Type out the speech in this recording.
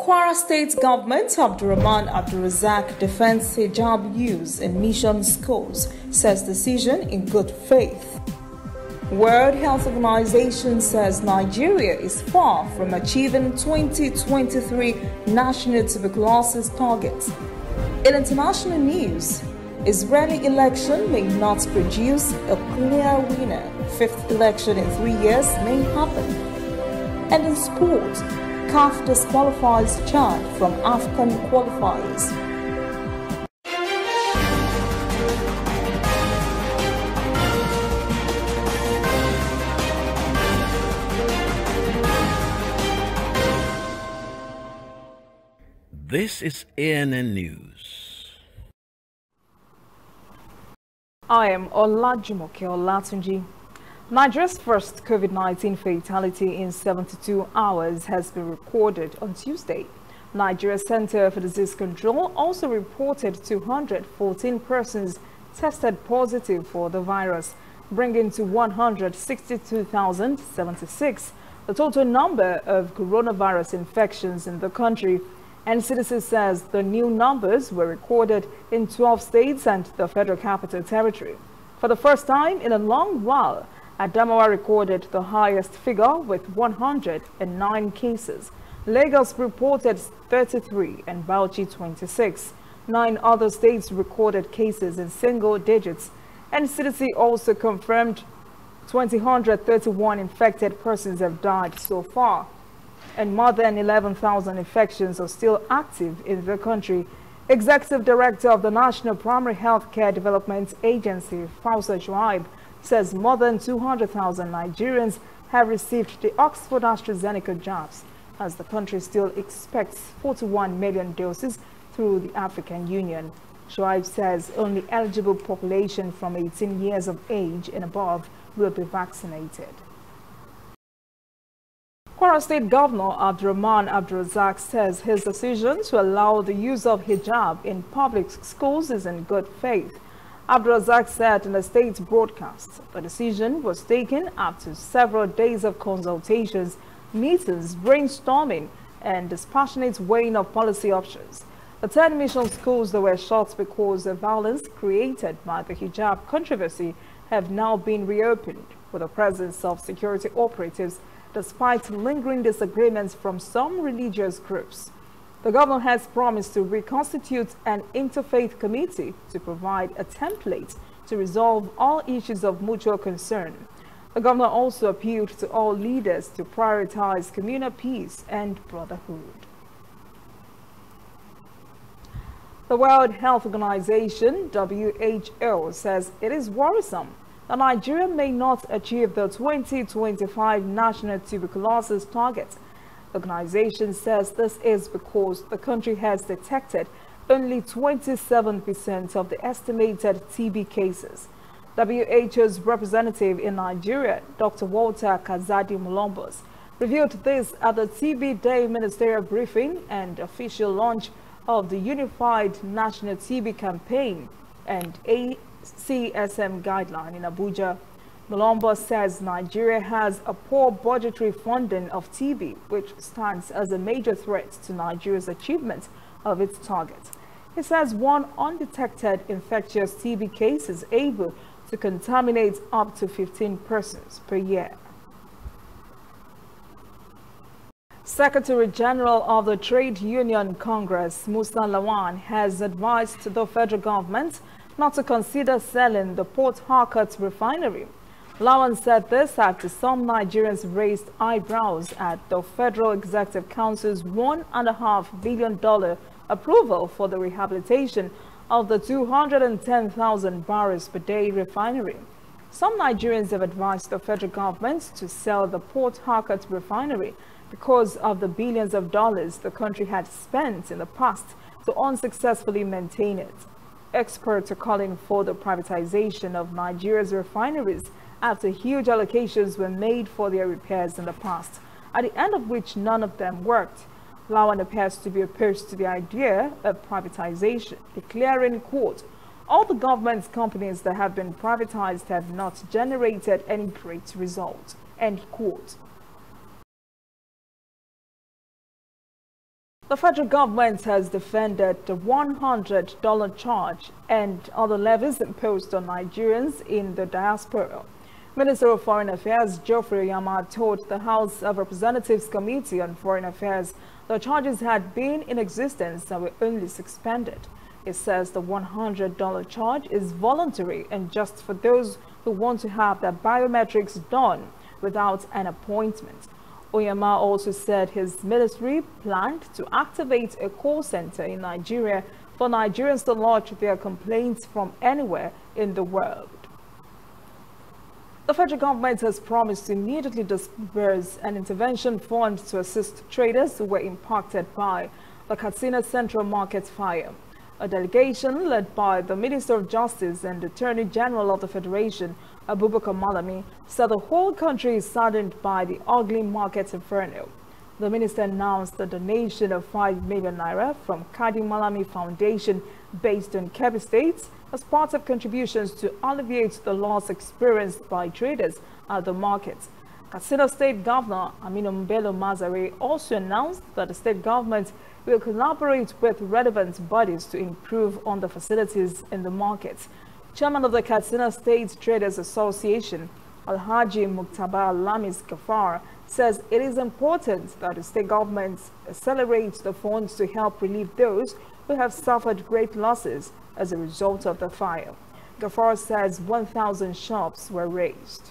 Kwara State Government Abdurrahman Abdulrazak defends hijab use in mission schools, says decision in good faith. World Health Organization says Nigeria is far from achieving 2023 national tuberculosis targets. In international news, Israeli election may not produce a clear winner. Fifth election in 3 years may happen. And in sport, CAF disqualifies Chad from African qualifiers. This is ANN News. I am Olajumoke Olatunji. Nigeria's first COVID-19 fatality in 72 hours has been recorded on Tuesday. Nigeria's Center for Disease Control also reported 214 persons tested positive for the virus, bringing to 162,076 the total number of coronavirus infections in the country. NCDC says the new numbers were recorded in 12 states and the Federal Capital Territory. For the first time in a long while, Adamawa recorded the highest figure with 109 cases. Lagos reported 33 and Bauchi 26. 9 other states recorded cases in single digits. NCDC also confirmed 231 infected persons have died so far, and more than 11,000 infections are still active in the country. Executive Director of the National Primary Healthcare Development Agency, Fausa Shuaib, says more than 200,000 Nigerians have received the Oxford AstraZeneca jabs, as the country still expects 41 million doses through the African Union. Shuaib says only eligible population from 18 years of age and above will be vaccinated. Kwara State Governor Abdurrahman Abdulrazak says his decision to allow the use of hijab in public schools is in good faith. Abdulrazak said in a state broadcast the decision was taken after several days of consultations, meetings, brainstorming, and dispassionate weighing of policy options. The 10 mission schools that were shut because of violence created by the hijab controversy have now been reopened with the presence of security operatives, despite lingering disagreements from some religious groups. The governor has promised to reconstitute an interfaith committee to provide a template to resolve all issues of mutual concern. The governor also appealed to all leaders to prioritize communal peace and brotherhood. The World Health Organization, WHO, says it is worrisome that Nigeria may not achieve the 2025 national tuberculosis target. The organization says this is because the country has detected only 27% of the estimated TB cases. WHO's representative in Nigeria, Dr. Walter Kazadi Molombos, revealed this at the TB Day ministerial briefing and official launch of the Unified National TB Campaign and ACSM guideline in Abuja. Malombo says Nigeria has a poor budgetary funding of TB, which stands as a major threat to Nigeria's achievement of its target. He says one undetected infectious TB case is able to contaminate up to 15 persons per year. Secretary General of the Trade Union Congress, Musa Lawan, has advised the federal government not to consider selling the Port Harcourt Refinery. Lawan said this after some Nigerians raised eyebrows at the Federal Executive Council's $1.5 billion approval for the rehabilitation of the 210,000 barrels per day refinery. Some Nigerians have advised the federal government to sell the Port Harcourt Refinery because of the billions of dollars the country had spent in the past to unsuccessfully maintain it. Experts are calling for the privatization of Nigeria's refineries after huge allocations were made for their repairs in the past, at the end of which none of them worked. Lawan appears to be opposed to the idea of privatization, declaring, quote, "All the government companies that have been privatized have not generated any great result," end quote. The federal government has defended the $100 charge and other levies imposed on Nigerians in the diaspora. Minister of Foreign Affairs Geoffrey Oyama told the House of Representatives Committee on Foreign Affairs the charges had been in existence and were only suspended. He says the $100 charge is voluntary and just for those who want to have their biometrics done without an appointment. Oyama also said his ministry planned to activate a call center in Nigeria for Nigerians to lodge their complaints from anywhere in the world. The federal government has promised to immediately disburse an intervention fund to assist traders who were impacted by the Katsina Central Market fire. A delegation led by the Minister of Justice and Attorney General of the Federation, Abubakar Malami, said the whole country is saddened by the ugly market inferno. The minister announced a donation of 5 million naira from Kadi Malami Foundation based on Kebbi State as part of contributions to alleviate the loss experienced by traders at the market. Katsina State Governor Aminu Bello Mazare also announced that the state government will collaborate with relevant bodies to improve on the facilities in the market. Chairman of the Katsina State Traders Association, Alhaji Muktaba Lamis Gafar, says it is important that the state government accelerates the funds to help relieve those who have suffered great losses as a result of the fire. Gafar says 1,000 shops were razed.